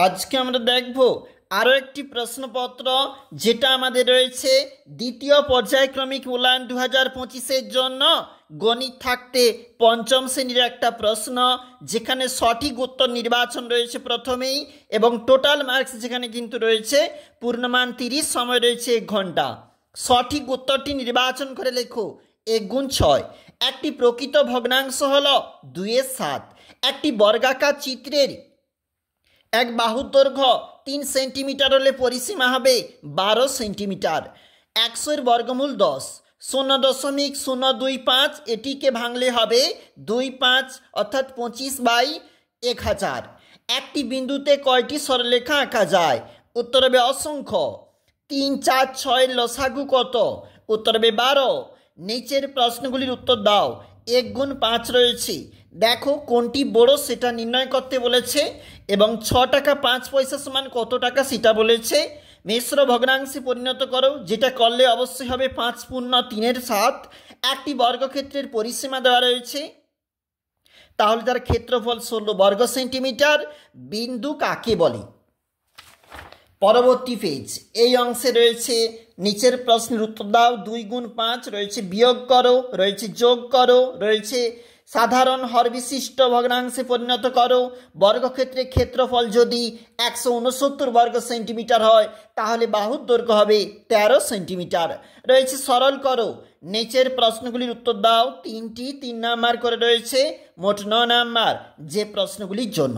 আজকে আমরা দেখব আরও একটি প্রশ্নপত্র যেটা আমাদের রয়েছে দ্বিতীয় পর্যায়ক্রমিক মূল্যায়ন 2025-এর জন্য গণিত থাকতে পঞ্চম শ্রেণীর একটা প্রশ্ন, যেখানে সঠিক উত্তর নির্বাচন রয়েছে প্রথমেই এবং টোটাল মার্কস যেখানে কিন্তু রয়েছে পূর্ণমান 30, সময় রয়েছে 1 ঘন্টা। সঠিক উত্তরটি নির্বাচন করে লেখো। 1 গুণ 6। একটি প্রকৃত ভগ্নাংশ হলো 2/7। একটি বর্গাকার চিত্রের এক বাহুর দৈর্ঘ্য 3 সেন্টিমিটার হলে পরিসীমা হবে 12 সেন্টিমিটার। 100 এর বর্গমূল 10। 0.025 এটিকে ভাঙলে হবে 25, অর্থাৎ 25/1000। একটি বিন্দুতে কয়টি সরলরেখা আঁকা যায়? উত্তর হবে অসংখ্য। 3, 4, 6 এর লসাগু কত? উত্তর হবে 12। নিচের প্রশ্নগুলির উত্তর দাও। 1 গুণ 5 রয়েছে, দেখো কোনটি বড় সেটা নির্ণয় করতে বলেছে এবং 6 টাকা 5 পয়সা সমান কত টাকা সেটা বলেছে। মিশ্র ভগ্নাংশে পরিণত করো, যেটা করলে অবশ্যই হবে 5 পূর্ণ 3/7। একটি বর্গক্ষেত্রের পরিসীমা দেওয়া রয়েছে, তাহলে তার ক্ষেত্রফল 16 বর্গ সেন্টিমিটার। বিন্দু কাকে বলে? পরবর্তী পেজ, এই অংশে রয়েছে নিচের প্রশ্নের উত্তর দাও। 2 গুণ 5 রয়েছে বিয়োগ করো, রয়েছে যোগ করো, রয়েছে সাধারণ হর বিশিষ্ট ভগ্নাংশে পরিণত করো। বর্গক্ষেত্রের ক্ষেত্রফল যদি 169 বর্গ সেন্টিমিটার হয় তাহলে বাহুর দৈর্ঘ্য হবে 13 সেন্টিমিটার। রয়েছে সরল করো। নিচের প্রশ্নগুলির উত্তর দাও। 3টি 3 নাম্বার করে রয়েছে, মোট 9 নাম্বার যে প্রশ্নগুলির জন্য।